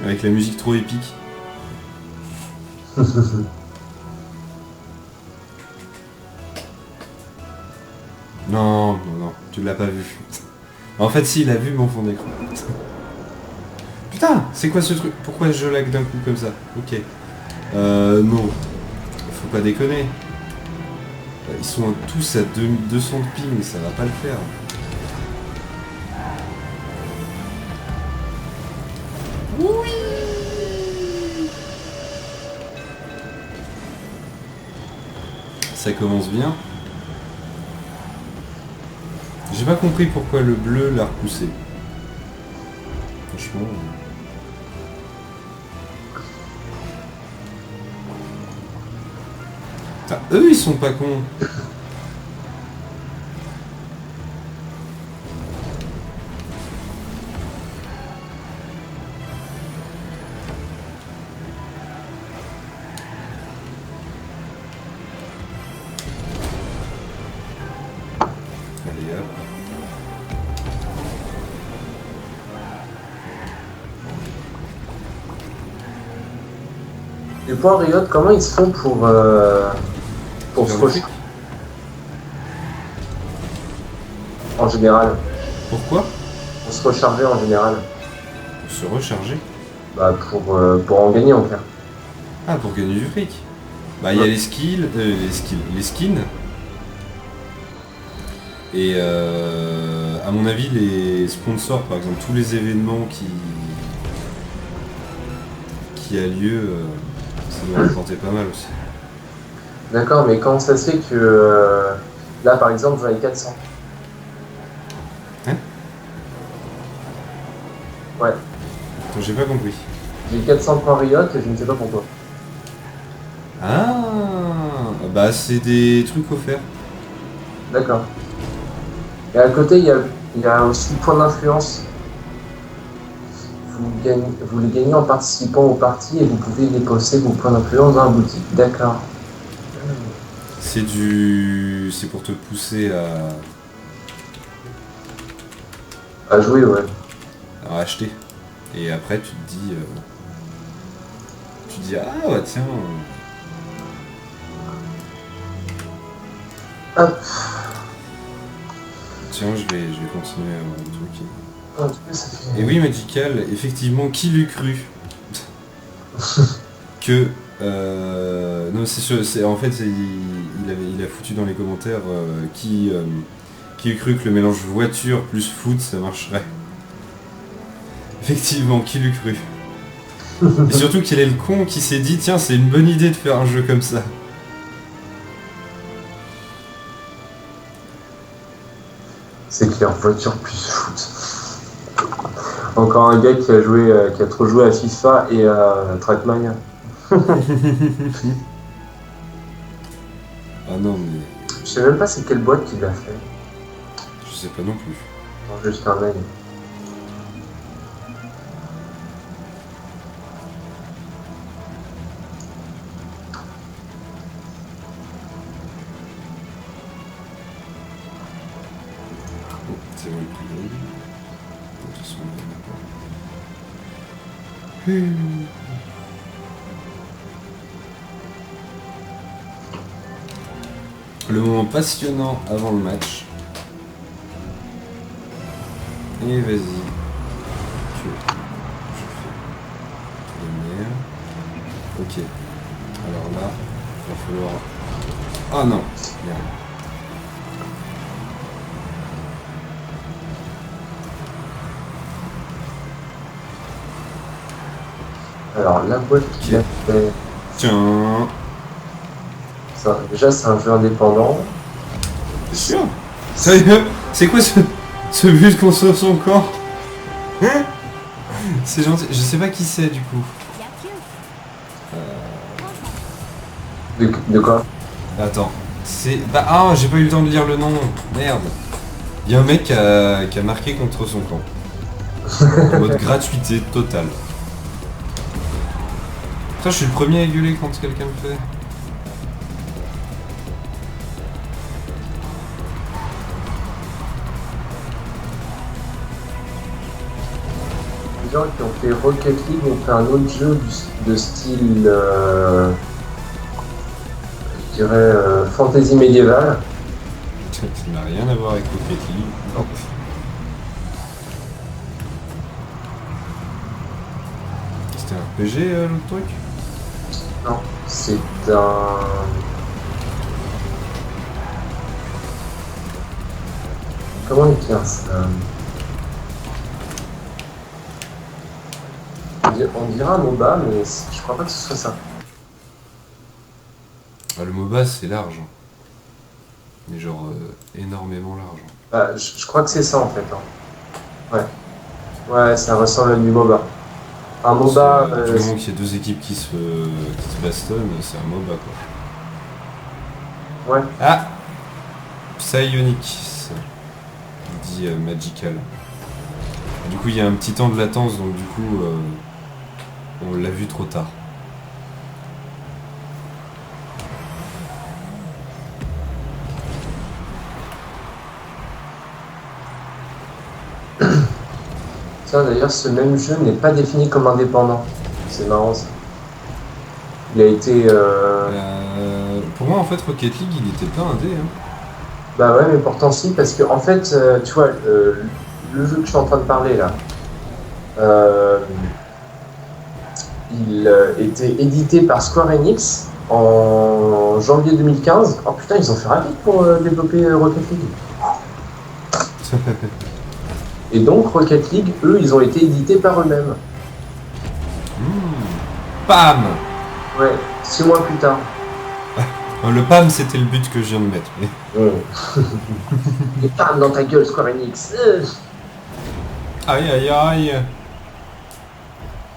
Avec la musique trop épique. Non, non, non, tu l'as pas vu. En fait, si, il a vu mon fond d'écran. Putain, c'est quoi ce truc? Pourquoi je lag d'un coup comme ça? Ok. Non. Faut pas déconner. Ils sont tous à 200 de ping, ça va pas le faire. Oui. Ça commence bien. J'ai pas compris pourquoi le bleu l'a repoussé. Franchement... Putain, eux ils sont pas cons. Allez hop. Les points Riot, comment ils se font pour se recharger en général? Pourquoi? Pour se recharger en général. Pour se recharger? Bah pour en gagner en clair. Ah, pour gagner du fric. Bah il y a les skills, les skins. Et à mon avis les sponsors, par exemple tous les événements qui a lieu, ça doit rapporter pas mal aussi. D'accord, mais comment ça se fait que là par exemple j'en ai 400? Hein? Ouais. Attends, j'ai pas compris. J'ai 400 points Riot et je ne sais pas pourquoi. Ah, bah c'est des trucs offerts. D'accord. Et à côté, il y a aussi points d'influence. Vous les gagnez en participant aux parties et vous pouvez déposer vos points d'influence dans la boutique. D'accord. C'est pour te pousser À jouer, ouais. à acheter. Et après tu te dis ah ouais tiens. Hop. Tiens, je vais continuer un truc. En tout cas, ça fait... Et oui, Magical, effectivement, qui l'eût cru que... non, c'est sûr, en fait, il a foutu dans les commentaires qui eût cru que le mélange voiture plus foot, ça marcherait. Effectivement, qui l'eût cru. Et surtout, quel est le con qui s'est dit, tiens, c'est une bonne idée de faire un jeu comme ça. C'est clair, voiture plus foot. Encore un gars qui a trop joué à FIFA et à Trackmania. Ah non, mais... Je sais même pas c'est quelle boîte qui l'a fait. Je sais pas non plus. Non, juste un œil. C'est bon, le prix gris. De toute façon, le moment passionnant avant le match. Et vas-y. Je fais lumière. Ok. Alors là, il va falloir... Ah non. Merde. Alors la boîte qui l'a fait... Tiens. Ça, déjà c'est un jeu indépendant. C'est sûr. Sérieux? C'est quoi ce but qu'on sauve son corps? C'est gentil. Je sais pas qui c'est du coup. De quoi? Attends. C'est... Bah ah, j'ai pas eu le temps de lire le nom. Merde. Il y a un mec qui a marqué contre son camp. En mode gratuité totale. Putain, je suis le premier à gueuler quand quelqu'un le fait. les gens qui ont fait Rocket League ont fait un autre jeu de style, je dirais, fantasy médiéval. Ça n'a rien à voir avec Rocket League. Non. C'était un RPG l'autre truc? Non, c'est un... Comment écrire ça? On dira un MOBA, mais je crois pas que ce soit ça. Ah, le MOBA c'est large. Mais genre énormément large. Bah, je crois que c'est ça en fait. Hein. Ouais. Ouais, ça ressemble à du MOBA. Un MOBA. Du moment qu'il y a deux équipes qui se bastonnent, c'est un MOBA quoi. Ouais. Ah Psionics, dit Magical. Du coup il y a un petit temps de latence, donc du coup on l'a vu trop tard. Tiens, d'ailleurs, ce même jeu n'est pas défini comme indépendant. C'est marrant ça. Il a été. Pour moi en fait Rocket League il était pas indé. Hein. Bah ouais, mais pourtant si, parce que en fait, tu vois, le jeu que je suis en train de parler là, il était édité par Square Enix en janvier 2015. Oh putain, ils ont fait rapide pour développer Rocket League. Et donc Rocket League, eux, ils ont été édités par eux-mêmes. PAM. Ouais, 6 mois plus tard. Le PAM c'était le but que je viens de mettre. Mais... Et PAM dans ta gueule, Square Enix. Aïe aïe aïe.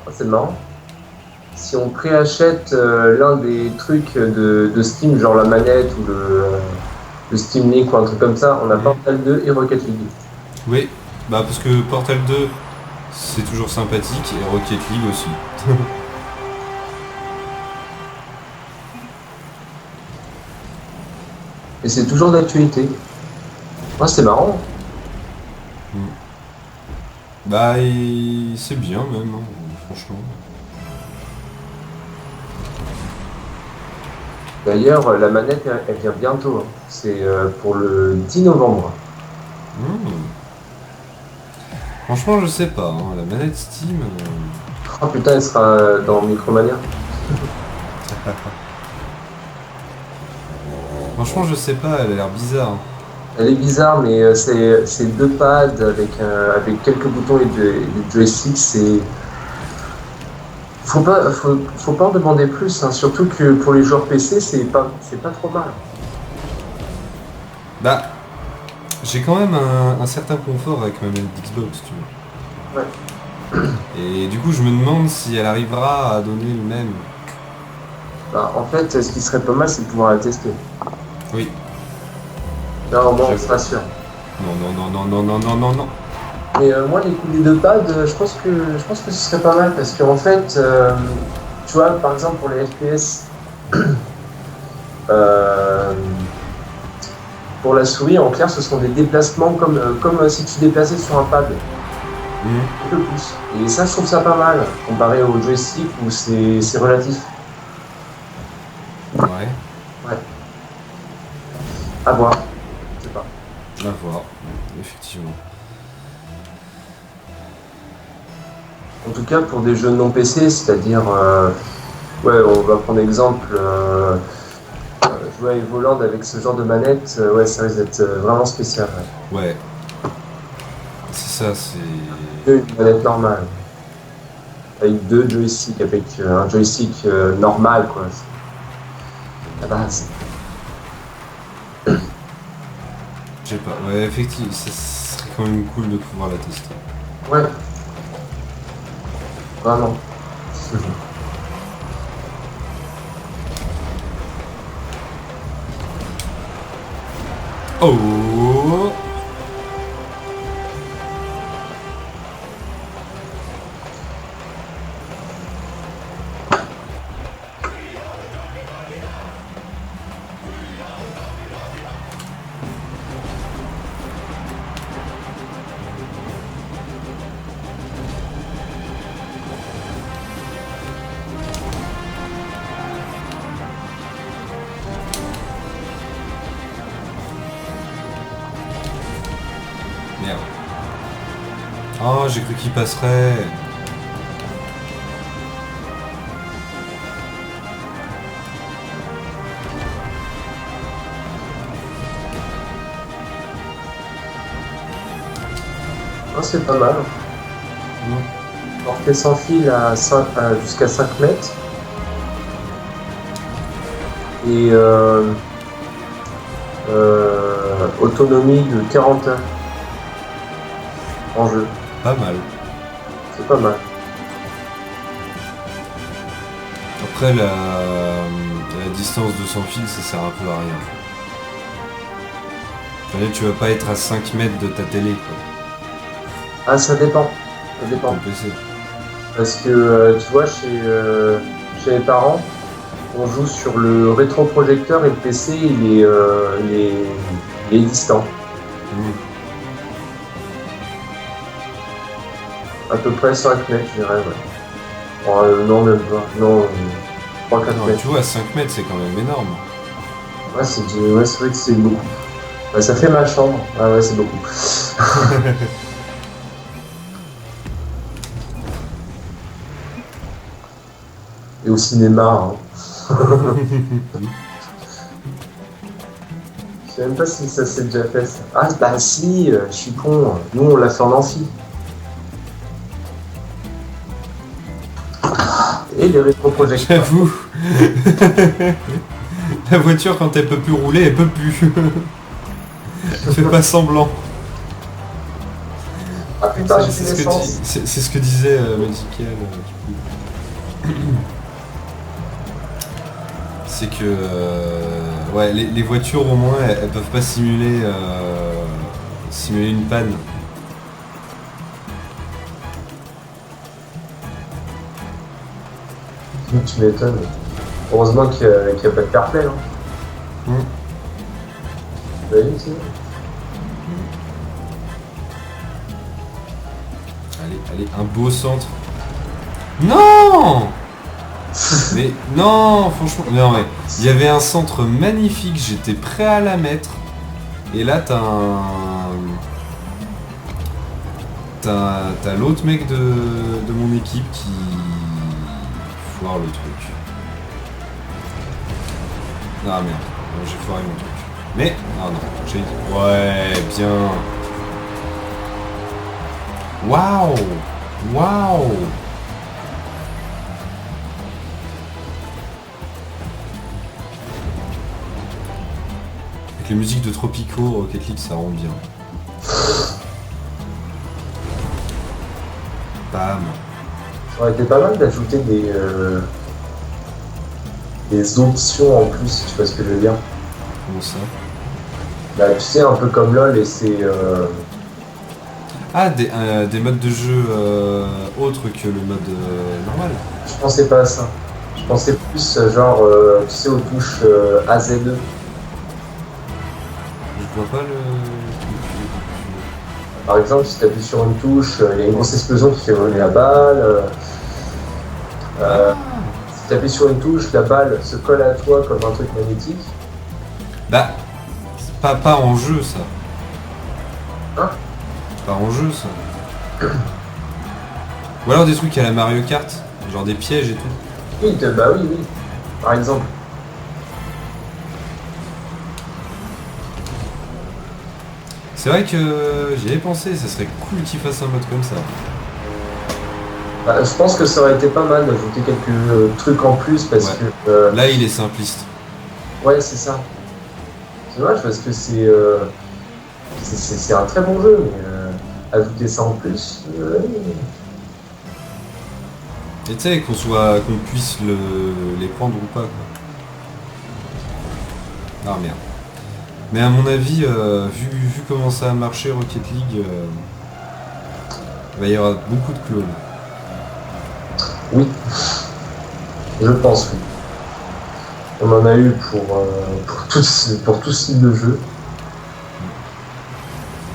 Oh, c'est marrant. Si on préachète l'un des trucs de Steam, genre la manette ou le Steam Link ou un truc comme ça, on a Portal 2 et Rocket League. Oui, bah parce que Portal 2 c'est toujours sympathique et Rocket League aussi. Et c'est toujours d'actualité. Ouais, c'est marrant. Bah c'est bien même, hein, franchement. D'ailleurs, la manette, elle vient bientôt. Hein. C'est pour le 10 novembre. Franchement, je sais pas, hein, la manette Steam... Oh putain, elle sera dans Micromania. Franchement, je sais pas, elle a l'air bizarre. Elle est bizarre, mais c'est deux pads avec quelques boutons et des joysticks. C'est... Faut pas en demander plus, hein. Surtout que pour les joueurs PC, c'est pas trop mal. Bah, j'ai quand même un certain confort avec ma manette d'Xbox, tu vois. Ouais. Et du coup, je me demande si elle arrivera à donner le même. Bah, en fait, ce qui serait pas mal, c'est de pouvoir la tester. Oui. Là, au moins, on sera sûr. Non. Mais moi, les coups des deux pads, je pense que ce serait pas mal parce qu'en fait, tu vois, par exemple, pour les FPS, pour la souris, en clair, ce sont des déplacements comme si tu déplaçais sur un pad. Un peu plus. Et ça, je trouve ça pas mal, comparé au joystick où c'est relatif. Ouais. Ouais. À voir. Je sais pas. À voir, effectivement. En tout cas, pour des jeux non PC, c'est-à-dire, ouais, on va prendre exemple, jouer à Evoland avec ce genre de manette, ouais, ça risque d'être vraiment spécial. Ouais. C'est ça, c'est... Une manette normale. Avec deux joysticks, avec un joystick normal, quoi. La base. Je sais pas, ouais, effectivement, ça serait quand même cool de pouvoir la tester. Ouais. Vraiment. Oh! Oh, j'ai cru qu'il passerait. Non, c'est pas mal. Portée sans fil à jusqu'à 5 mètres. Et autonomie de 40 heures en jeu. Pas mal. C'est pas mal. Après, la distance de sans fil, ça sert un peu à rien. Tu vas pas être à 5 mètres de ta télé, quoi. Ah, ça dépend. Ça dépend. Le PC. Parce que tu vois, chez mes parents, on joue sur le rétroprojecteur et le PC, il est distant. À peu près 5 mètres, je dirais. Ouais. Oh, non, même pas. Non, 3-4 mètres. Tu vois, 5 mètres, c'est quand même énorme. Ouais, c'est vrai que c'est beaucoup. Ouais, ça fait ma chambre. Ah ouais, c'est beaucoup. Et au cinéma. Hein. Je sais même pas si ça s'est déjà fait. Ça. Ah bah si, je suis con. Nous on l'a fait en amphi. Et les rétroprojecteurs. J'avoue. La voiture, quand elle peut plus rouler, elle peut plus. Elle fait pas semblant. Ah putain, j'ai fait l'essence. C'est ce que disait Medical. C'est que ouais, les voitures au moins elles peuvent pas simuler une panne. Tu m'étonnes. Heureusement qu'il n'y a pas de CarPlay. Hein. Vous voyez ici. Allez, un beau centre. Non. Mais non, franchement, non mais il y avait un centre magnifique, j'étais prêt à la mettre. Et là t'as l'autre mec de mon équipe qui foire le truc. Ah merde, j'ai foiré mon truc. Mais ah non, j'ai dit ouais bien. Waouh, waouh. Avec les musiques de Tropico, Rocket League, ça rend bien. Bam. Ça aurait été pas mal d'ajouter des options en plus, si tu vois ce que je veux dire. Comment ça? Bah, tu sais, un peu comme LoL et c'est... Ah, des modes de jeu autres que le mode normal. Je pensais pas à ça. Je pensais plus genre, tu sais, aux touches AZ2. Je vois pas le... Par exemple, si tu appuies sur une touche, il y a une grosse explosion qui fait voler la balle. Si tu appuies sur une touche, la balle se colle à toi comme un truc magnétique. Bah, c'est pas en jeu ça. Hein? Pas en jeu ça. Ou alors des trucs à la Mario Kart, genre des pièges et tout. Oui, bah oui, oui. Par exemple. C'est vrai que j'y avais pensé, ça serait cool qu'ils fassent un mode comme ça. Bah, je pense que ça aurait été pas mal d'ajouter quelques trucs en plus parce Ouais. que... Là il est simpliste. Ouais, c'est ça. C'est dommage parce que c'est un très bon jeu, mais ajouter ça en plus... Et tu sais qu'on puisse les prendre ou pas quoi. Ah merde. Mais à mon avis, vu comment ça a marché Rocket League, il va y avoir beaucoup de clones. Oui, je pense, oui. On en a eu pour tout style de jeu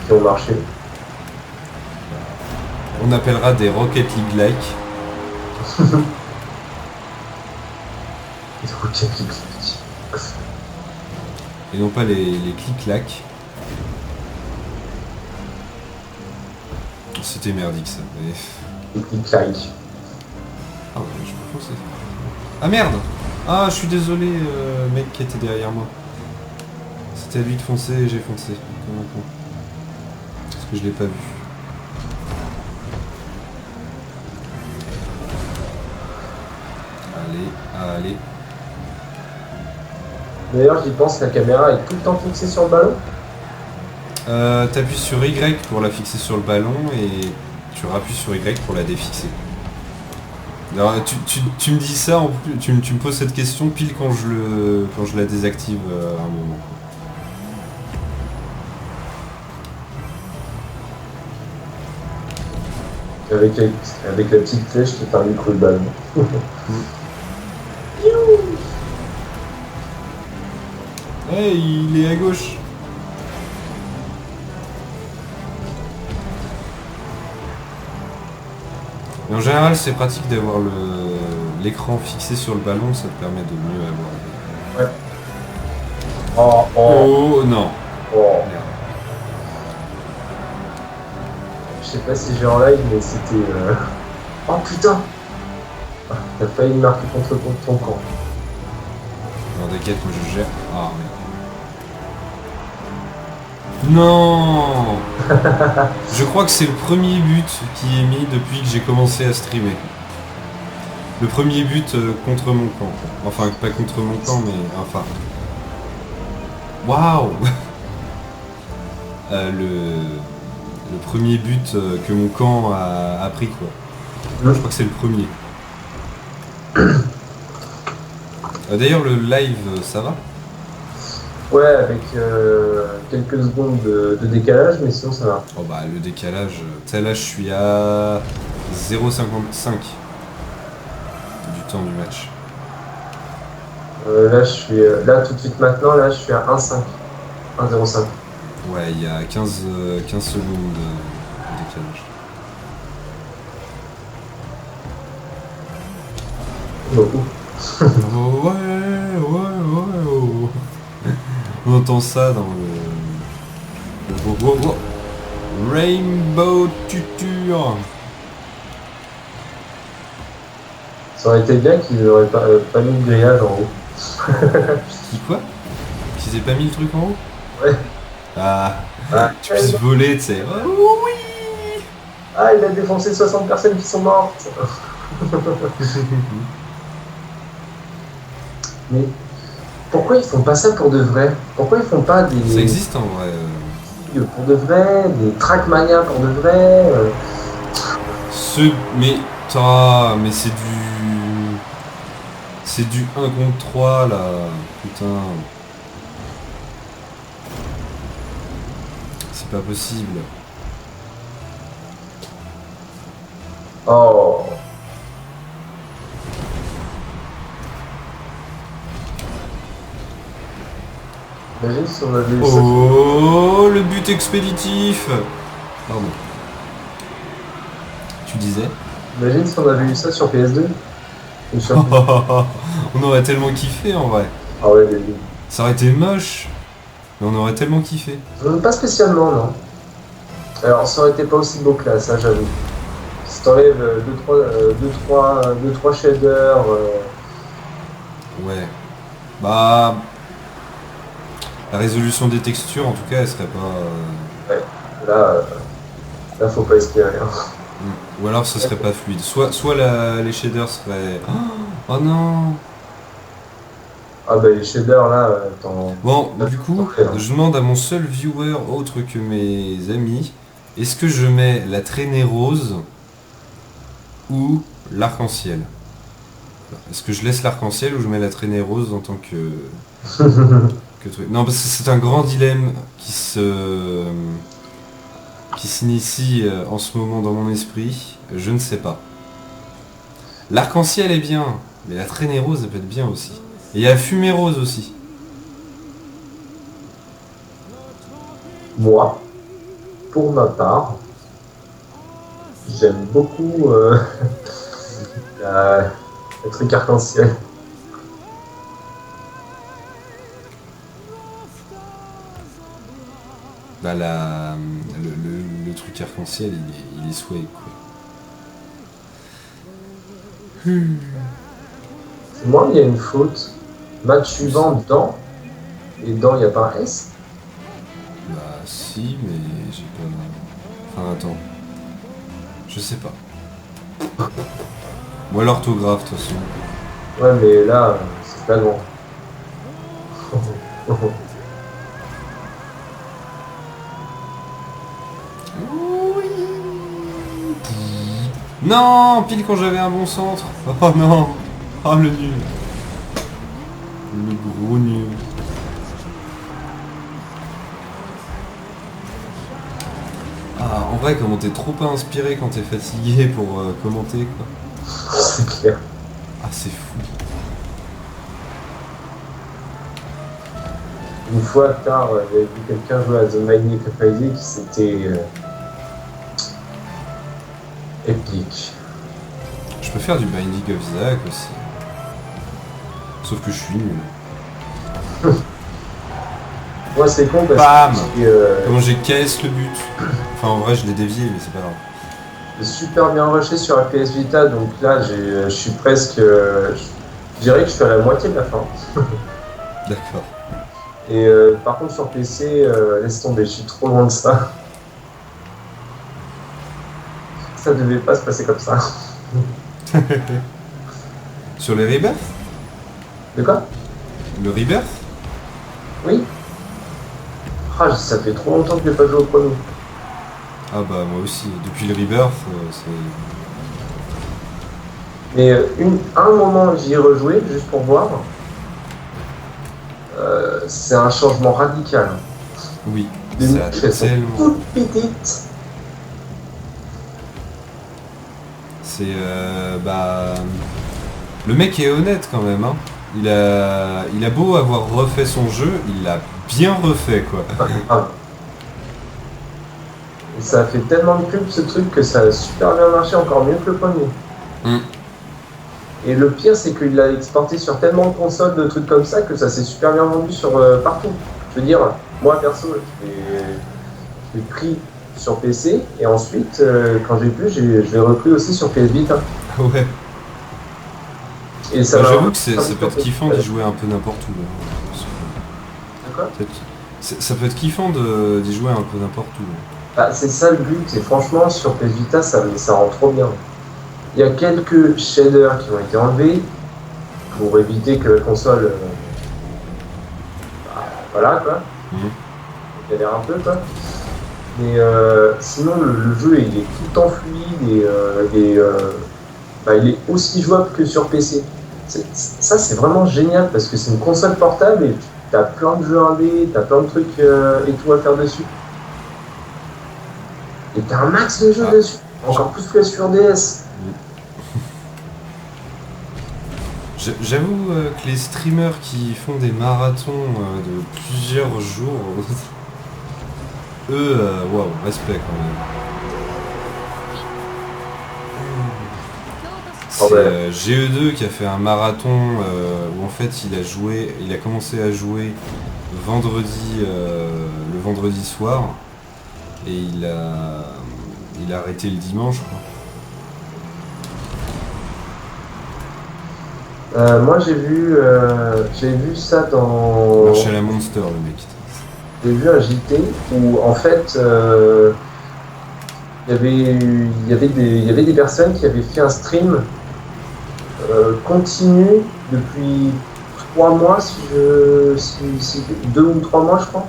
qui ont marché. On appellera des Rocket League-like. Et non pas les clic-clac. C'était merdique ça. Mais... Et puis claque. Ah ouais, je me fonçais. Ah merde! Ah, je suis désolé, mec qui était derrière moi. C'était à lui de foncer et j'ai foncé. Comme un con. Parce que je l'ai pas vu. Allez. D'ailleurs, j'y pense, la caméra est tout le temps fixée sur le ballon. T'appuies sur Y pour la fixer sur le ballon et tu rappuies sur Y pour la défixer. Alors, tu me dis ça, en plus, tu me poses cette question pile quand je la désactive à un moment. Avec la petite flèche qui permet de couler le ballon. Hey, il est à gauche. Et en général, c'est pratique d'avoir l'écran fixé sur le ballon, ça te permet de mieux avoir. Ouais. Oh Non. oh. Merde. Je sais pas si j'ai en live, mais c'était. Oh putain! Ah, t'as failli marquer contre ton camp. Alors t'inquiète, moi je gère. Ah merde. Non. Je crois que c'est le premier but qui est mis depuis que j'ai commencé à streamer. Le premier but contre mon camp. Enfin, pas contre mon camp, mais enfin. Waouh. Le premier but que mon camp a pris, quoi. Je crois que c'est le premier. D'ailleurs, le live, ça va? Ouais, avec quelques secondes de décalage, mais sinon ça va. Oh bah, le décalage. Tu sais, là, je suis à 0,55 du temps du match. Là, je suis. Là, tout de suite maintenant, là, je suis à 1,5. 1,05. Ouais, il y a 15 secondes de décalage. Beaucoup. Oh, ouais. Oh. On entend ça dans le... Rainbow Tuture. Ça aurait été bien qu'ils n'auraient pas mis le grillage en haut. Qui quoi? Qu'ils aient pas mis le truc en haut? Ouais. Ah, Ah, tu puisses voler, tu sais. Oh, oui. Ah, il a défoncé 60 personnes qui sont mortes. Mais pourquoi ils font pas ça pour de vrai? Pourquoi ils font pas des... Ça existe en vrai. Pour de vrai, des Trackmania pour de vrai Mais c'est du... C'est du 1 contre 3 là. Putain. C'est pas possible. Oh. Imagine si on avait eu ça. Oh, le but expéditif. Pardon. Tu disais? Imagine si on avait eu ça sur PS2. Ou sur... On aurait tellement kiffé en vrai. Ah ouais, les... Ça aurait été moche. Mais on aurait tellement kiffé. Pas spécialement, non. Alors, ça aurait été pas aussi beau que là, ça j'avoue. Si t'enlèves 2-3 shaders... Ouais. Bah... La résolution des textures, en tout cas, elle serait pas... Ouais, là, faut pas espérer. Hein. Ou alors ce serait pas fluide. Soit les shaders seraient... Oh non. Ah bah les shaders là, Bon, du coup, je demande à mon seul viewer autre que mes amis, est-ce que je mets la traînée rose ou l'arc-en-ciel? Est-ce que je laisse l'arc-en-ciel ou je mets la traînée rose en tant que truc? Non, parce que c'est un grand dilemme qui s'initie en ce moment dans mon esprit. Je ne sais pas. L'arc-en-ciel est bien, mais la traînée rose, elle peut être bien aussi. Et il y a la fumée rose aussi. Moi, pour ma part, j'aime beaucoup le truc arc-en-ciel. Bah le truc truc arc-en-ciel, il est swag, quoi. Moi, il y a une faute. Match suivant, dans. Et dans, il n'y a pas un S. Bah si, mais j'ai pas... Enfin attends. Je sais pas. Moi l'orthographe de toute façon. Ouais, mais là, c'est pas grand. Non, pile quand j'avais un bon centre. Oh non. Oh le nul. Le gros nul. Ah, en vrai, comment t'es trop pas inspiré quand t'es fatigué pour commenter, quoi. C'est clair. Ah, c'est fou. Une fois, tard, j'avais vu quelqu'un jouer à The Magnific Five, c'était épique. Je peux faire du Binding of Isaac aussi. Sauf que je suis nul. Moi, c'est con parce Bam que Comment j'ai KS le but. Enfin, en vrai, je l'ai dévié, mais c'est pas grave. j'ai super bien rushé sur la PS Vita, donc là, je suis presque. Je dirais que je suis à la moitié de la fin. D'accord. Et par contre, sur PC, laisse tomber, je suis trop loin de ça. Ça devait pas se passer comme ça. Sur les Rebirth? De quoi? Le Rebirth? Oui. Ah, ça fait trop longtemps que je n'ai pas joué au premier. Ah bah moi aussi, depuis le Rebirth, c'est... Mais un moment, j'y ai rejoué, juste pour voir. C'est un changement radical. Oui, Les ça a mouches, elles sont tellement... toutes petites. C'est... bah... Le mec est honnête quand même, hein. Il a beau avoir refait son jeu, il l'a bien refait, quoi. Ah. Et ça a fait tellement de pub ce truc que ça a super bien marché, encore mieux que le premier. Mm. Et le pire, c'est qu'il l'a exporté sur tellement de consoles, de trucs comme ça, que ça s'est super bien vendu sur partout. Je veux dire, moi perso, je l'ai pris sur PC, et ensuite, quand j'ai pu, je l'ai repris aussi sur PS Vita. Ouais. Et ça Bah, m'a j'avoue que ça vraiment peut être fait kiffant plaisir. d'y jouer un peu n'importe où. Là. D'accord. Ça peut être kiffant d'y jouer un peu n'importe où. Bah, c'est ça le but, et franchement, sur PS Vita, ça rend trop bien. Il y a quelques shaders qui ont été enlevés pour éviter que la console. Voilà quoi. Mmh. Il galère un peu quoi. Mais sinon, le jeu il est tout le temps fluide et il est aussi jouable que sur PC. Ça, c'est vraiment génial parce que c'est une console portable et t'as plein de jeux indés, t'as plein de trucs et tout à faire dessus. Et t'as un max de jeux dessus, encore plus que sur DS. J'avoue que les streamers qui font des marathons de plusieurs jours, eux, waouh, respect quand même. C'est GE2 qui a fait un marathon où en fait il a commencé à jouer le vendredi soir et il a arrêté le dimanche, quoi. Moi j'ai vu ça dans. Marche à la Monster, le mec. J'ai vu un JT où en fait il y avait des personnes qui avaient fait un stream continu depuis 3 mois, si 2 ou 3 mois je crois.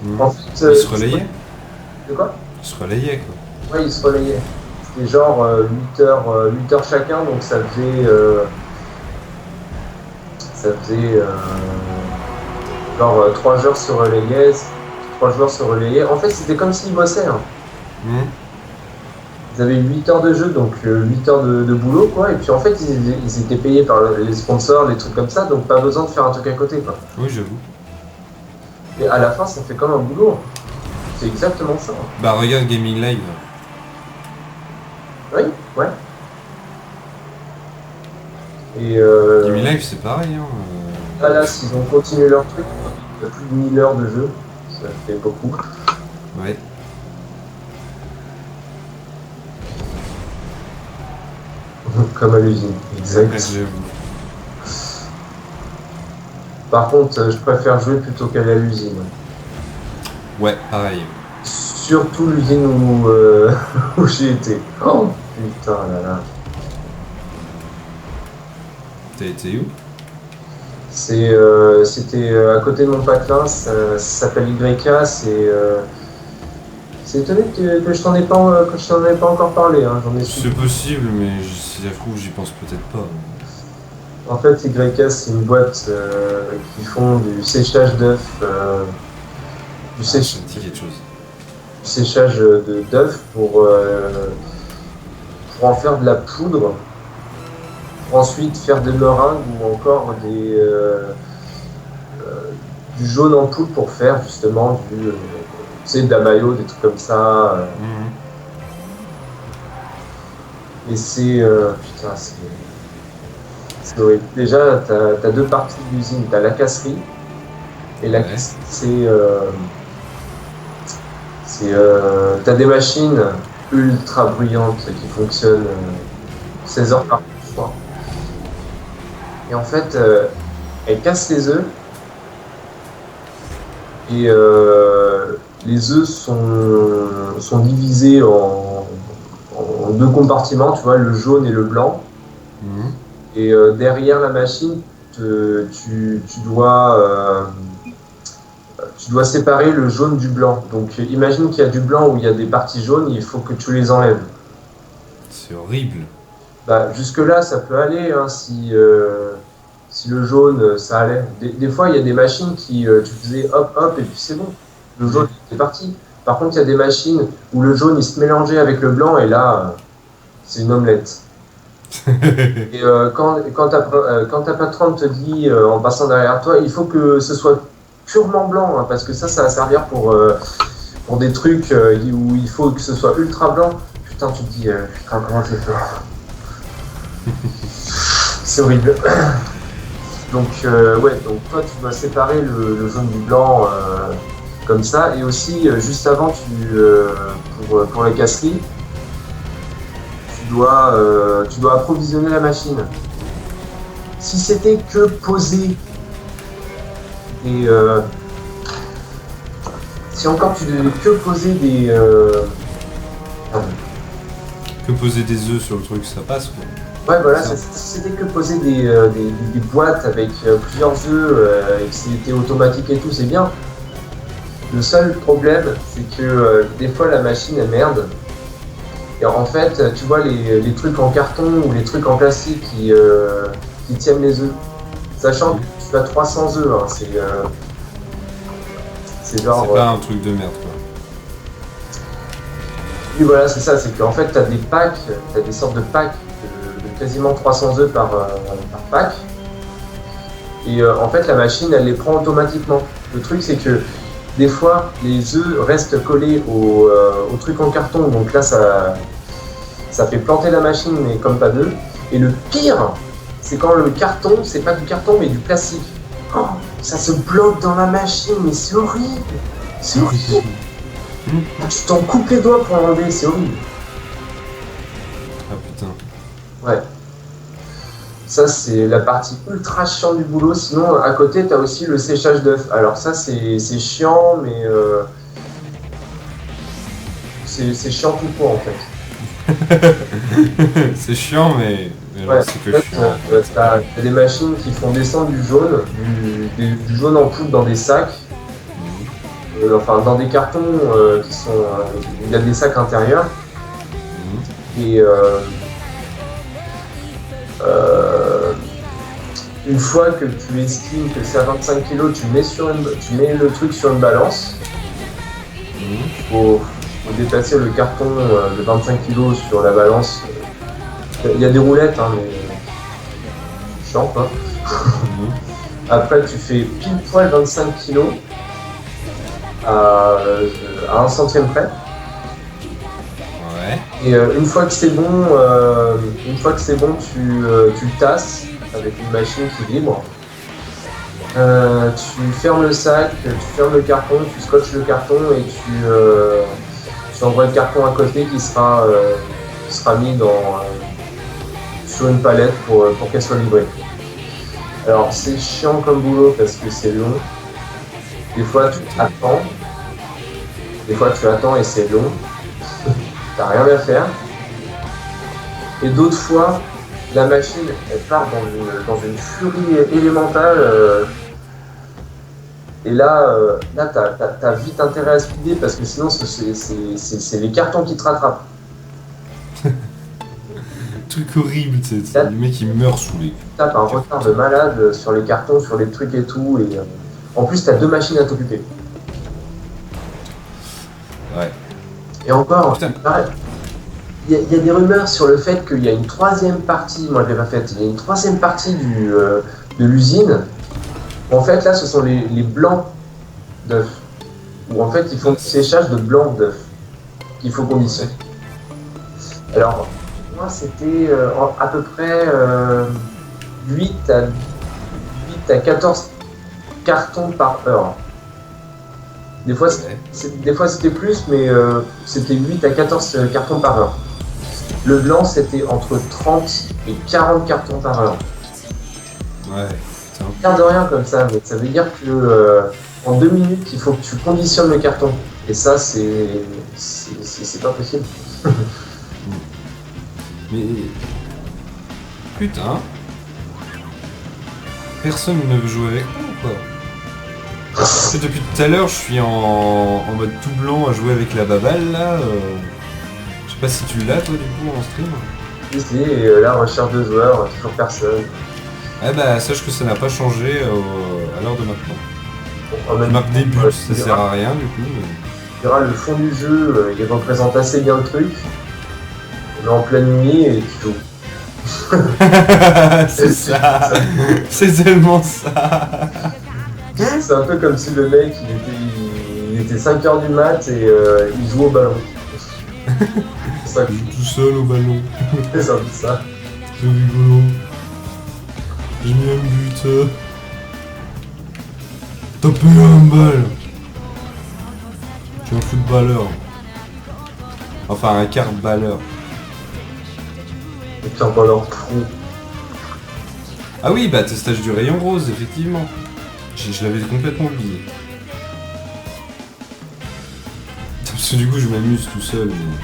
Mmh. En fait, Il se relayait. De quoi? Il se relayait, quoi. Ouais, il se relayait. C'était genre 8 heures chacun, donc ça faisait genre 3 joueurs se relayaient, 3 joueurs se relayaient. En fait, c'était comme s'ils bossaient. Hein. Mmh. Ils avaient 8 heures de jeu, donc 8 heures de boulot, quoi. Et puis en fait, ils étaient payés par les sponsors, les trucs comme ça, donc pas besoin de faire un truc à côté, quoi. Oui, j'avoue. Et à la fin, ça fait comme un boulot. C'est exactement ça. Bah, regarde Gaming Live. Oui, ouais. Et Gaming Live, c'est pareil, hein. Là, s'ils ont continué leur truc, il y a plus de 1000 heures de jeu. Ça fait beaucoup. Ouais. Comme à l'usine, exact. J'avoue. Par contre, je préfère jouer plutôt qu'aller à l'usine. Ouais, pareil. Surtout l'usine où, où j'ai été. Oh putain là là. T'as été où? C'était à côté de mon patelin, ça s'appelle YK, c'est étonné que je t'en ai pas, que je t'en ai pas encore parlé, hein. J'en ai su. C'est possible, mais si ça se trouve, j'y pense peut-être pas. En fait, YK, c'est une boîte qui font du séchage d'œufs, du, Ça me sèche- dit quelque chose. du séchage d'œufs pour en faire de la poudre, pour ensuite faire des meringues ou encore du jaune en poudre pour faire justement tu sais, de la mayo, des trucs comme ça. Mhm. Et c'est. Putain, c'est horrible. Déjà, t'as deux parties de l'usine. T'as la casserie. Et la Ouais. casserie, t'as des machines ultra bruyantes qui fonctionnent 16 heures par jour, je crois. Et en fait, elles cassent les œufs. Et les œufs sont divisés en deux compartiments, tu vois, le jaune et le blanc. Mhm. Et derrière la machine, tu dois séparer le jaune du blanc. Donc imagine qu'il y a du blanc où il y a des parties jaunes, il faut que tu les enlèves. C'est horrible. Bah, jusque-là, ça peut aller, hein, si le jaune, ça allait. Des fois, il y a des machines qui, tu faisais hop, hop, et puis c'est bon. Le jaune, c'est parti. Par contre, il y a des machines où le jaune, il se mélangeait avec le blanc, et là, c'est une omelette. Et quand ta patronne te dit, en passant derrière toi, il faut que ce soit purement blanc, hein, parce que ça va servir pour des trucs où il faut que ce soit ultra blanc. Putain, tu te dis, putain, comment c'est fait? C'est horrible. Donc, donc toi, tu dois séparer le jaune du blanc comme ça. Et aussi, juste avant, pour la casserie, tu dois approvisionner la machine. Si c'était que poser des... si encore tu devais que poser des... Que poser des œufs sur le truc, ça passe quoi. Ouais, voilà, Ça. si c'était que poser des boîtes avec plusieurs œufs et que c'était automatique et tout, c'est bien. Le seul problème, c'est que des fois la machine elle merde. Et en fait, tu vois les trucs en carton ou les trucs en plastique qui tiennent les œufs. Sachant que tu as 300 œufs, hein, c'est genre. C'est pas un truc de merde quoi. Oui, voilà, c'est ça, c'est qu'en fait, tu as des packs, tu as des sortes de packs de quasiment 300 œufs par pack. Et en fait, la machine, elle les prend automatiquement. Le truc, c'est que des fois, les œufs restent collés au truc en carton, donc là, ça fait planter la machine, mais comme pas d'œufs. Et le pire, c'est quand le carton, c'est pas du carton, mais du plastique. Oh, ça se bloque dans la machine, mais c'est horrible! C'est horrible! Tu t'en coupes les doigts pour l'enlever, c'est horrible. Ah putain. Ouais. Ça, c'est la partie ultra chiante du boulot. Sinon, à côté, tu as aussi le séchage d'œufs. Alors ça, c'est chiant, mais c'est chiant tout court, en fait. C'est chiant, mais Ouais, c'est que chiant. t'as des machines qui font descendre du jaune, du jaune en poudre dans des sacs, Mhm. enfin dans des cartons qui sont... il y a des sacs intérieurs. Mhm. Et une fois que tu estimes que c'est à 25 kg, tu mets le truc sur une balance. Mhm. Faut déplacer le carton de 25 kg sur la balance. Il y a des roulettes, hein, mais chiant quoi. Mhm. Après, tu fais pile poil 25 kg à 1 centième près. Ouais. Et une fois que c'est bon, tu le tasses avec une machine qui vibre. Tu fermes le sac, tu fermes le carton, tu scotches le carton et tu envoies le carton à côté qui sera mis sur une palette pour qu'elle soit livrée. Alors c'est chiant comme boulot parce que c'est long. Des fois tu attends. Des fois tu attends et c'est long. T'as rien à faire. Et d'autres fois, la machine elle part dans une furie élémentale. Et là, t'as vite intérêt à speeder parce que sinon c'est les cartons qui te rattrapent. Truc horrible, c'est le mec qui meurt sous les. T'as un retard de malade sur les cartons, sur les trucs et tout. Et en plus, t'as 2 machines à t'occuper. Ouais. Et encore, pareil. Il y a des rumeurs sur le fait qu'il y a une 3e partie, moi je l'ai pas faite, il y a une 3e partie de l'usine. En fait, là, ce sont les blancs d'œufs. Où en fait, ils font du séchage de blancs d'œufs qu'il faut conditionner. Alors, moi, c'était à peu près 8 à 14 cartons par heure. Des fois, c'était plus, mais c'était 8 à 14 cartons par heure. Le blanc, c'était entre 30 et 40 cartons par heure. Ouais. Regarde de rien comme ça, mais ça veut dire que en 2 minutes, il faut que tu conditionnes le carton. Et ça, c'est pas possible. Mais putain, personne ne veut jouer avec moi ou quoi? Parce que depuis tout à l'heure, je suis en mode tout blanc à jouer avec la baballe là. Je sais pas si tu l'as toi du coup en stream. Si, et là, recherche de joueurs, toujours personne. Ah bah sache que ça n'a pas changé à l'heure de maintenant. Bon, map début, ça sert à rien du coup. Mais... Tu verras, le fond du jeu, il représente assez bien le truc. On est en pleine nuit et tu joues. C'est ça. C'est tellement ça. C'est un peu comme si le mec, il était 5h du mat et il joue au ballon. Ça, il joue tout seul au ballon. C'est un peu ça. C'est rigolo. J'ai mis un but. Taper un balle. Je suis un footballeur. Enfin, un quart balleur. Et puis un balleur pro. Ah oui, bah testage du rayon rose, effectivement. Je l'avais complètement oublié. Parce que du coup, je m'amuse tout seul. Mais,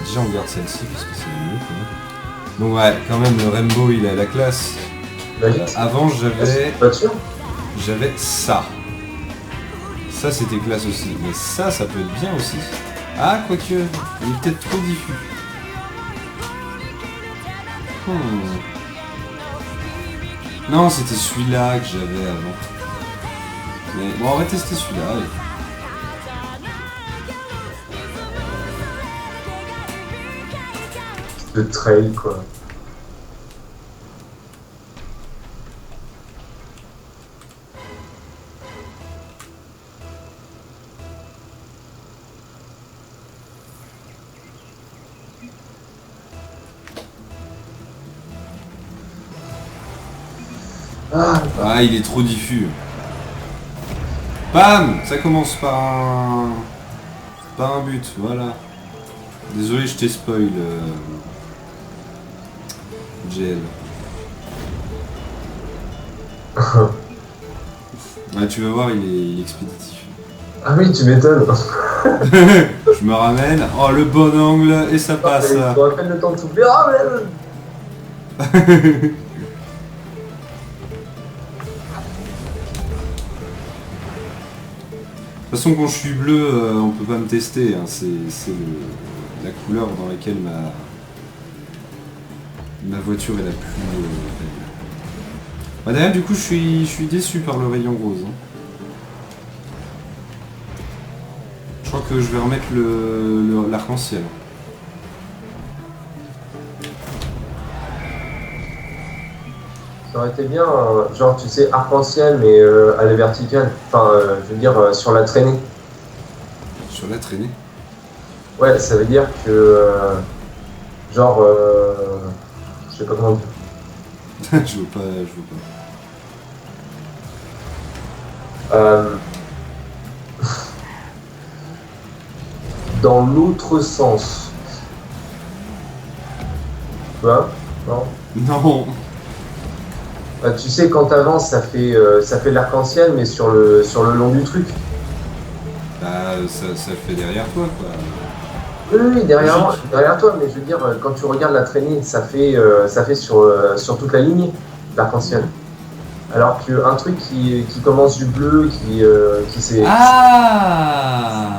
déjà, on garde celle-ci parce que c'est mieux. Quoi. Donc ouais, quand même, le Rainbow, il a la classe. Avant, j'avais ça. Ça, c'était classe aussi. Mais ça peut être bien aussi. Ah, quoique, il est peut-être trop diffus. Non, c'était celui-là que j'avais avant. Mais bon, on va tester celui-là. Allez. Le trail, quoi. Ah, il est trop diffus. Bam! Ça commence par un but, voilà. Désolé, je t'ai spoil, GL. Ah, tu vas voir, il est expéditif. Ah oui, tu m'étonnes. Je me ramène. Oh, le bon angle, et ça passe. Il faut à peine le temps de souffler. Ah, mais... De toute façon, quand je suis bleu, on peut pas me tester. Hein. C'est la couleur dans laquelle ma voiture est la plus belle. Bah, d'ailleurs, du coup, je suis déçu par le rayon rose. Hein. Je crois que je vais remettre l'arc-en-ciel. Ça aurait été bien, genre tu sais, arc-en-ciel mais à la verticale, enfin je veux dire sur la traînée. Sur la traînée? Ouais, ça veut dire que genre je sais pas comment dire. je veux pas. Dans l'autre sens. Tu vois? Non. Non. Bah, tu sais, quand t'avances, ça fait l'arc-en-ciel, mais sur le long du truc. Bah, ça le fait derrière toi, quoi. Oui, oui, Logique. derrière toi, mais je veux dire, quand tu regardes la traînée, ça fait sur toute la ligne d'arc-en-ciel. Alors qu'un truc qui commence du bleu, qui s'est... Ah!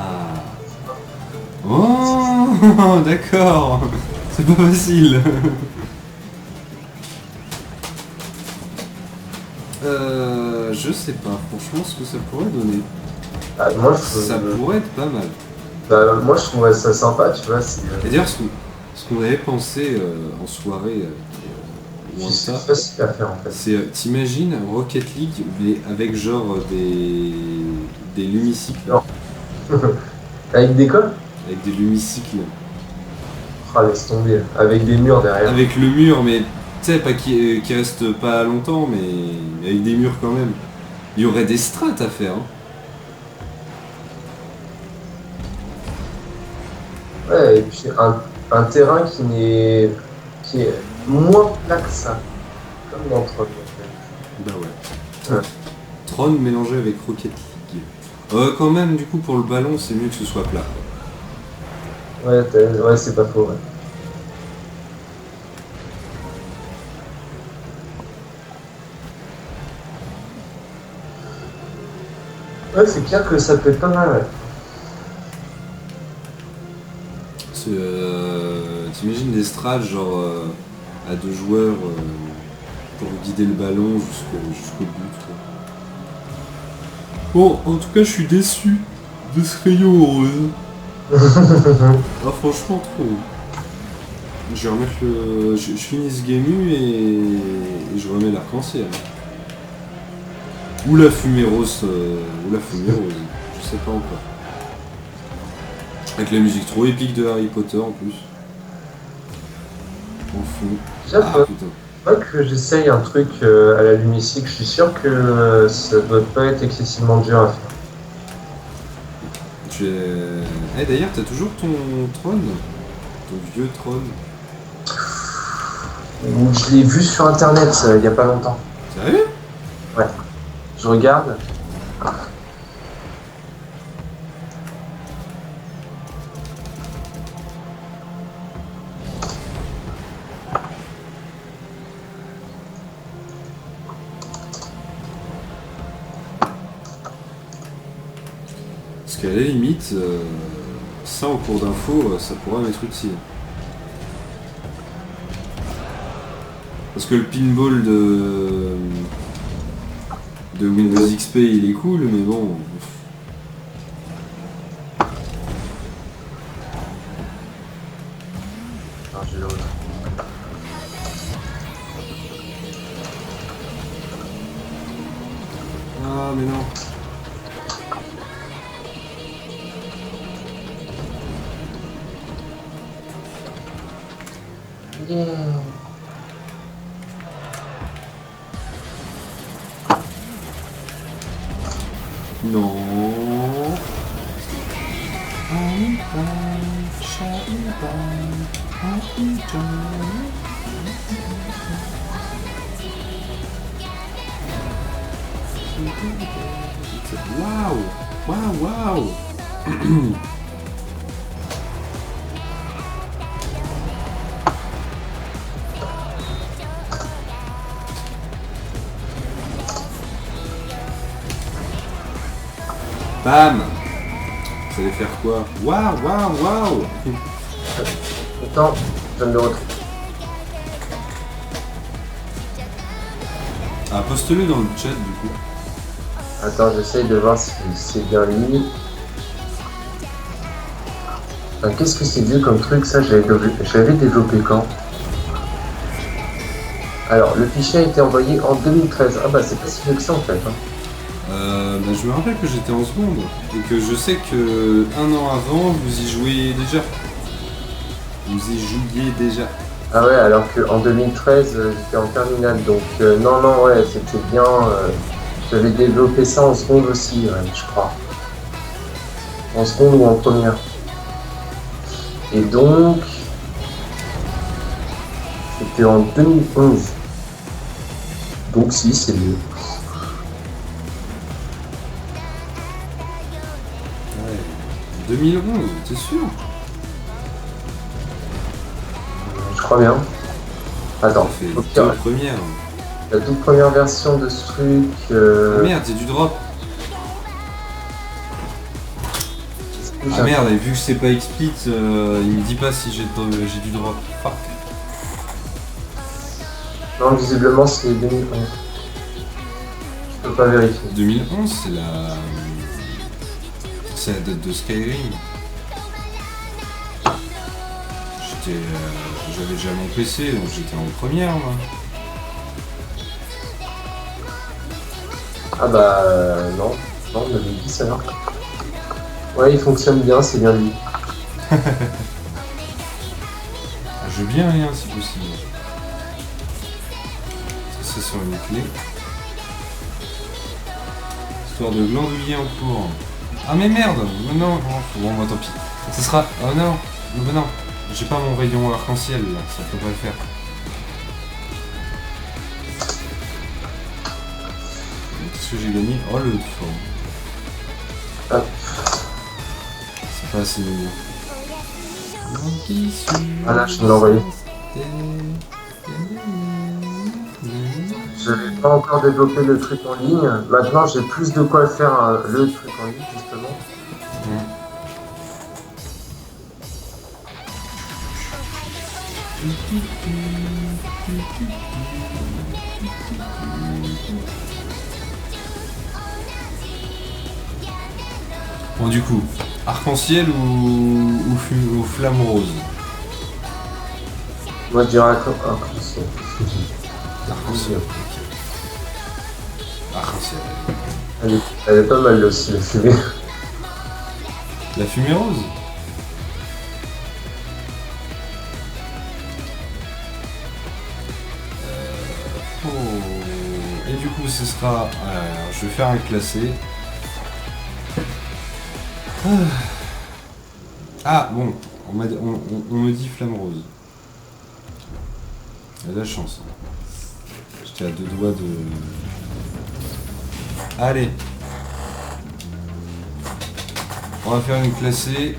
Oh, d'accord. C'est pas facile. Je sais pas, franchement, ce que ça pourrait donner. Ah, Ça pourrait être pas mal. moi, je trouvais ça sympa, tu vois. C'est, Et d'ailleurs, ce qu'on avait pensé en soirée, loin de c'est ça, facile à faire, en fait. c'est, t'imagines Rocket League, mais avec genre des lumicycles. Non. Avec des cols? Avec des lumicycles. Ah, laisse tomber. Avec des murs derrière. Avec le mur, mais tu sais, pas qui reste pas longtemps, mais avec des murs quand même. Il y aurait des strates à faire. Hein. Ouais, et puis un terrain qui est moins plat que ça. Comme dans Tron, en fait. Bah ouais. Ouais. Tron mélangé avec Rocket League. Quand même, du coup, pour le ballon, c'est mieux que ce soit plat. Ouais, ouais, c'est pas faux, ouais. Ouais, c'est clair que ça peut être pas mal, ouais. T'imagines des strats genre à deux joueurs pour guider le ballon jusqu'au but. Quoi. Bon, en tout cas, je suis déçu de ce rayon rose. Ah, franchement, trop. Je vais remettre le. Je finis ce game et je remets l'arc-en-ciel. Ou la fumée rose. Ou la fumée rose. Je sais pas encore. Avec la musique trop épique de Harry Potter en plus. En fond. Déjà, Putain. pas que j'essaye un truc à la lumicycle, je suis sûr que ça doit pas être excessivement dur à faire. D'ailleurs, t'as toujours ton trône? Ton vieux trône? Je l'ai vu sur internet il y a pas longtemps. Sérieux? Ouais. Je regarde. Parce qu'à la limite, ça en cours d'info, ça pourrait m'être utile. Parce que le pinball de Windows XP il est cool, mais bon. Ah, j'ai le retour. Ah, mais non. Non. Waouh! Waouh! Waouh! Bam! Vous allez faire quoi? Waouh! Waouh! Waouh! Attends, je viens de le retrouver. Ah, poste-le dans le chat du coup. Attends, j'essaye de voir si c'est bien lui. Enfin, qu'est-ce que c'est vieux comme truc, ça j'avais développé quand? Alors, le fichier a été envoyé en 2013. Ah bah c'est pas si vieux que ça en fait. Hein. Je me rappelle que j'étais en seconde et que je sais que un an avant vous y jouiez déjà. Vous y jouiez déjà. Ah ouais, alors qu'en 2013 j'étais en terminale, donc non, non, ouais, c'était bien. J'avais développé ça en seconde aussi, ouais, je crois. En seconde ou en première. Et donc, qu'en 2011. Donc si, c'est mieux. Ouais. 2011, t'es sûr? Je crois bien. Attends, Ça fait au deux pire, premières. la toute première version de ce truc... Ah merde, j'ai du drop. Ah merde, et vu que c'est pas explit, il me dit pas si j'ai du drop. Fuck. Non, visiblement c'est 2011. Je peux pas vérifier. 2011, c'est la date de Skyrim. J'avais déjà mon PC, donc j'étais en première, moi. Ah bah non, non, on avait dit ça là. Ouais, il fonctionne bien, c'est bien lui. Ah, je veux bien rien si possible. Ça c'est sur une clé. Histoire de glandouiller en cours. Ah mais merde. Non, bon moi tant pis. Ça sera... Oh non. Non, non. J'ai pas mon rayon arc-en-ciel là, ça peut pas le faire. Qu'est-ce que j'ai gagné? Oh le fort. Hop. C'est pas assez mignon. Voilà, je te l'ai envoyé. Je n'ai pas encore développé le truc en ligne. Maintenant, j'ai plus de quoi faire le truc en ligne, justement. Bon du coup, arc-en-ciel ou flamme rose? Moi, je dirais arc-en-ciel. Arc-en-ciel. Arc-en-ciel. Elle est pas mal aussi, la fumée. La fumée rose? Et du coup ce sera... je vais faire un classé. Ah bon, on me dit flamme rose. Il y a de la chance. J'étais à deux doigts de... Allez. On va faire une classée.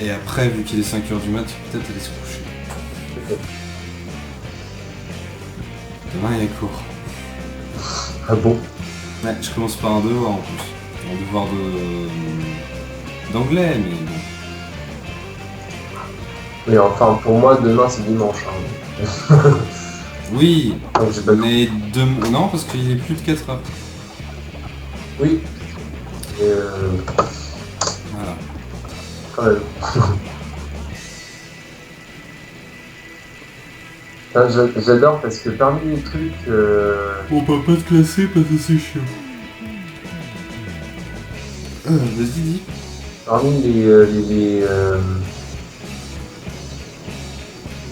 Et après, vu qu'il est 5h du mat, peut-être aller se coucher. Demain il est court. Ah bon? Ouais, je commence par un devoir en plus. Un devoir d'anglais, mais bon. Mais enfin, pour moi, demain, c'est dimanche. Hein. Oui, Donc, j'ai pas mais non, parce qu'il est plus de 4 heures. Oui. Et Voilà. quand même. J'adore parce que parmi les trucs... On peut pas te classer parce que c'est chiant. Vas-y, dis. Parmi tu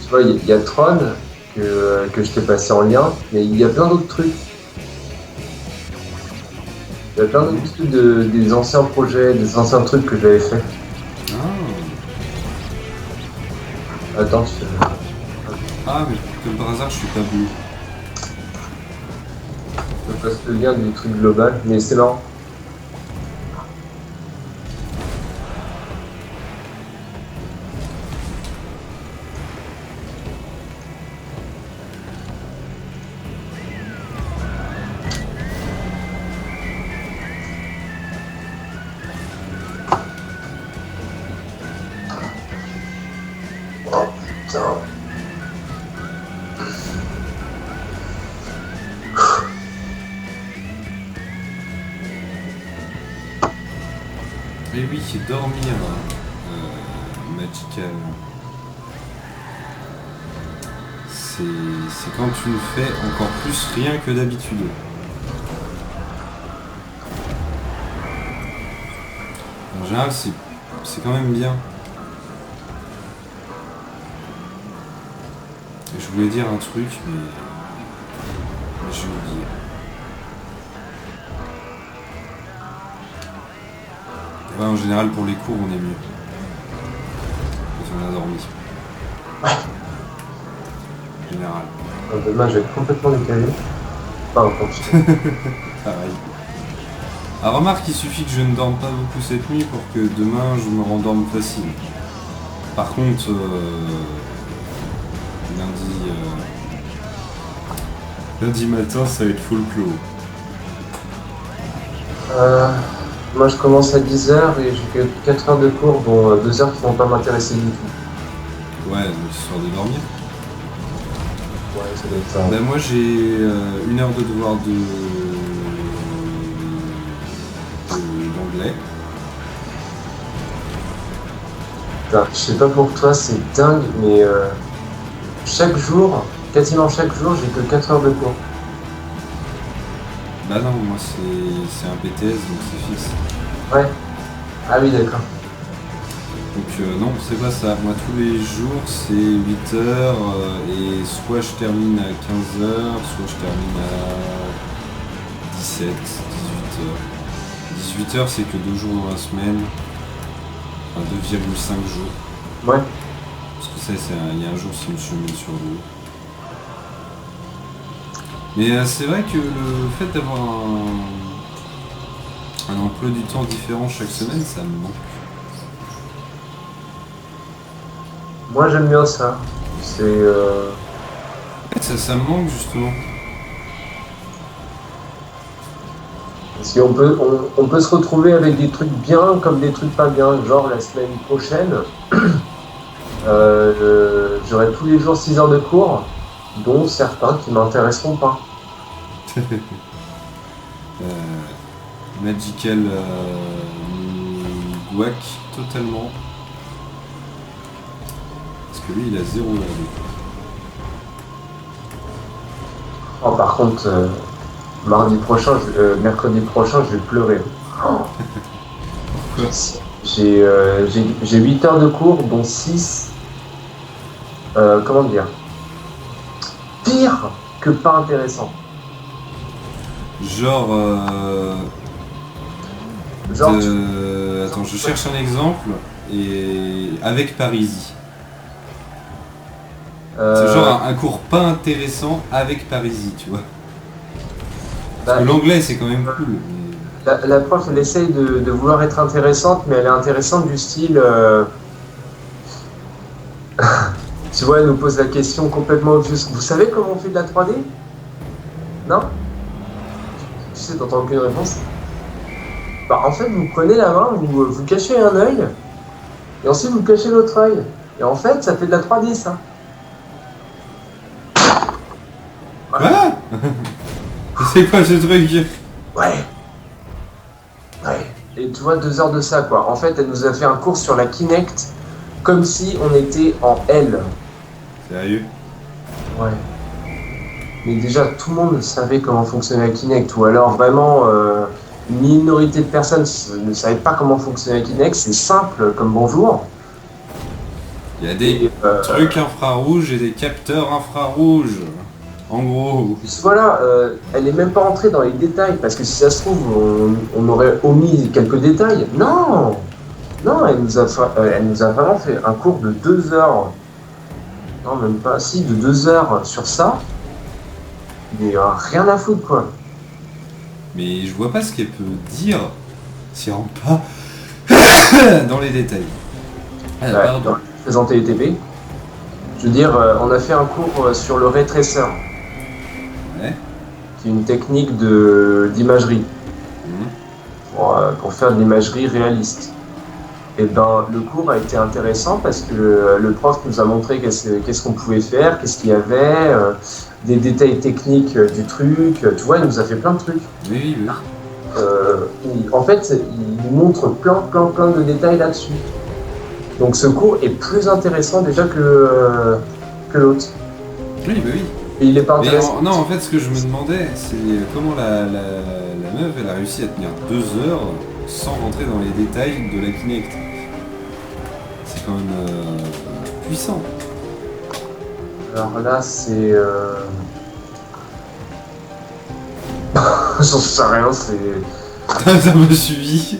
vois, il y a Tron que je t'ai passé en lien, mais il y a plein d'autres trucs. Il y a plein d'autres trucs des anciens projets, des anciens trucs que j'avais fait. Ah. Attends, Ah, mais comme par hasard, je suis pas bleu. je te passe le lien du truc global, mais c'est marrant. Et oui, c'est dormir, Magical. C'est quand tu le fais encore plus rien que d'habitude. En général, c'est quand même bien. Et je voulais dire un truc, mais j'ai oublié. Ouais, en général, pour les cours, on est mieux. on a dormi. Ouais. En général. Demain, je vais être complètement décalé. Pas encore. Pareil. Ah, remarque, il suffit que je ne dorme pas beaucoup cette nuit pour que demain je me rendorme facile. Par contre, lundi matin, ça va être full clos. Moi, je commence à 10h et j'ai que 4 heures de cours, dont 2 heures qui vont pas m'intéresser du tout. Ouais, donc histoire de dormir. Ouais, ça doit être ça. Ben moi j'ai 1 heure de devoir d'anglais. Putain, je sais pas pour toi, c'est dingue, mais chaque jour, quasiment chaque jour, j'ai que 4 heures de cours. Bah non, moi c'est un BTS donc c'est fixe. Ouais. Ah oui, d'accord. Donc non, c'est pas ça. Moi tous les jours c'est 8 heures et soit je termine à 15 heures, soit je termine à 17, 18 heures. 18 heures c'est que 2 jours dans la semaine. Enfin 2,5 jours. Ouais. Parce que ça, il y a un jour, c'est une semaine sur 2. Mais c'est vrai que le fait d'avoir un emploi du temps différent chaque semaine, ça me manque. Moi, j'aime bien ça. C'est. Ça me manque justement. Parce qu'on peut, on peut se retrouver avec des trucs bien comme des trucs pas bien. Genre, la semaine prochaine, j'aurai tous les jours 6 heures de cours, dont certains qui m'intéresseront pas. Magical Guac, totalement. Parce que lui, il a 0 heure de cours. Oh, par contre, mercredi prochain, je vais pleurer. Pourquoi ? J'ai 8 heures de cours, dont 6. Comment dire ? Pire que pas intéressant. Genre... Attends, je cherche un exemple. Et avec Parisie. C'est genre un cours pas intéressant avec Parisie, tu vois. Parce que l'anglais, c'est quand même cool. Mais... La prof, elle essaye de vouloir être intéressante, mais elle est intéressante du style... Tu vois, elle nous pose la question complètement obvious. Vous savez comment on fait de la 3D ? Non ? Tu sais, t'entends aucune réponse. Bah, en fait, vous prenez la main, vous cachez un œil, et ensuite vous cachez l'autre œil. Et en fait, ça fait de la 3D, ça. Voilà. C'est quoi ce truc ? Ouais. Et tu vois, 2 heures de ça, quoi. En fait, elle nous a fait un cours sur la Kinect, comme si on était en L. Sérieux ? Ouais. Mais déjà, tout le monde savait comment fonctionnait la Kinect, ou alors vraiment, une minorité de personnes ne savaient pas comment fonctionnait la Kinect. C'est simple comme bonjour. Il y a des trucs infrarouges et des capteurs infrarouges. En gros. Voilà, elle n'est même pas entrée dans les détails, parce que si ça se trouve, on aurait omis quelques détails. Non, elle nous a vraiment fait un cours de 2 heures. Non, même pas, si, de 2 heures sur ça. Mais rien à foutre, quoi. Mais je vois pas ce qu'elle peut dire si elle rentre pas dans les détails. Ah, Ouais, pardon. Présenter les TP. Je veux dire, on a fait un cours sur le ray tracer, Ouais. qui est une technique d'imagerie, pour faire de l'imagerie réaliste. Et ben, le cours a été intéressant parce que le prof nous a montré qu'est-ce qu'on pouvait faire, qu'est-ce qu'il y avait, des détails techniques du truc. Tu vois, il nous a fait plein de trucs. Oui. En fait, il nous montre plein de détails là-dessus. Donc ce cours est plus intéressant déjà que l'autre. Oui. Et il est pas intéressant. Non, en fait, ce que je me demandais, c'est comment la meuf, elle a réussi à tenir 2 heures sans rentrer dans les détails de la Kinect. C'est quand même puissant. Alors là, c'est... J'en sais rien, c'est... Ça me suivi.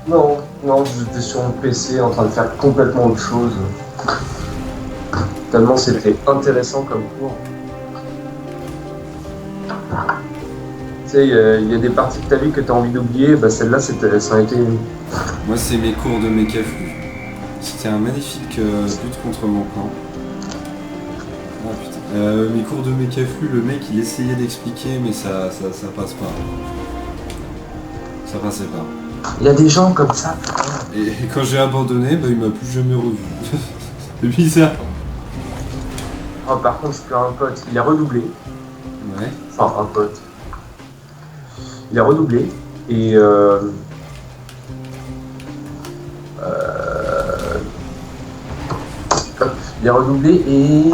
Non, non, j'étais sur mon PC en train de faire complètement autre chose. Tellement c'était intéressant comme cours. Tu sais, il y a des parties de ta vie que tu as envie d'oublier, bah celle-là, ça a été une. Moi, c'est mes cours de Mekaflu. C'était un magnifique but contre mon camp. Ah putain. Mes cours de Mekaflu, le mec, il essayait d'expliquer, mais ça passe pas. Ça passait pas. Il y a des gens comme ça. Et quand j'ai abandonné, bah, il m'a plus jamais revu. C'est bizarre. Oh, par contre, je pleure un pote, il a redoublé. Ouais. Enfin, un pote. Il a redoublé et hop, il a redoublé et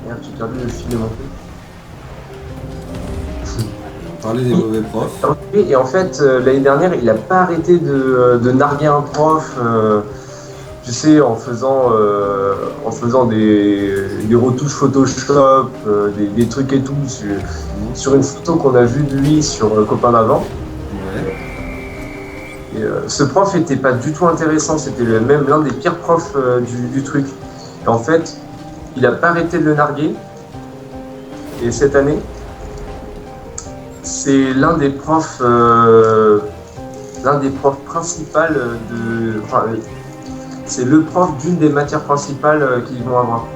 merde, j'ai perdu le fil de mon truc. On parlait des mauvais profs. Et en fait, l'année dernière, il n'a pas arrêté de narguer un prof, tu sais, en faisant des retouches Photoshop, des trucs et tout, sur une photo qu'on a vue de lui sur Copain d'avant. Ouais. Et, ce prof était pas du tout intéressant, c'était même l'un des pires profs du truc. Et en fait, il n'a pas arrêté de le narguer. Et cette année, c'est l'un des profs principaux de. Enfin, c'est le prof d'une des matières principales qu'ils vont avoir.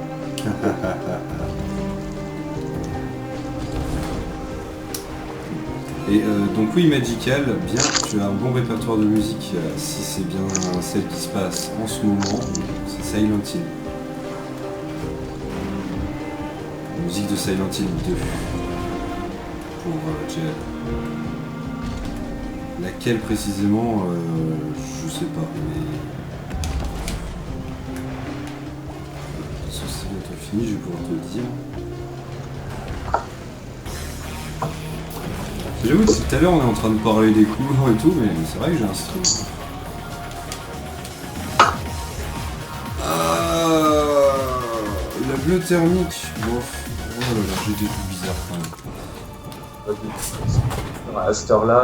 Et donc oui, Magical, bien, tu as un bon répertoire de musique, si c'est bien celle qui se passe en ce moment, c'est Silent Hill. La musique de Silent Hill 2 pour JL. Laquelle précisément, je sais pas, mais... Ceci va être fini, je vais pouvoir te le dire. J'avoue que tout à l'heure on est en train de parler des couleurs et tout, mais c'est vrai que j'ai un style. La bleue thermique, bof. Oh là là, j'ai des trucs bizarres quand même. À cette heure-là.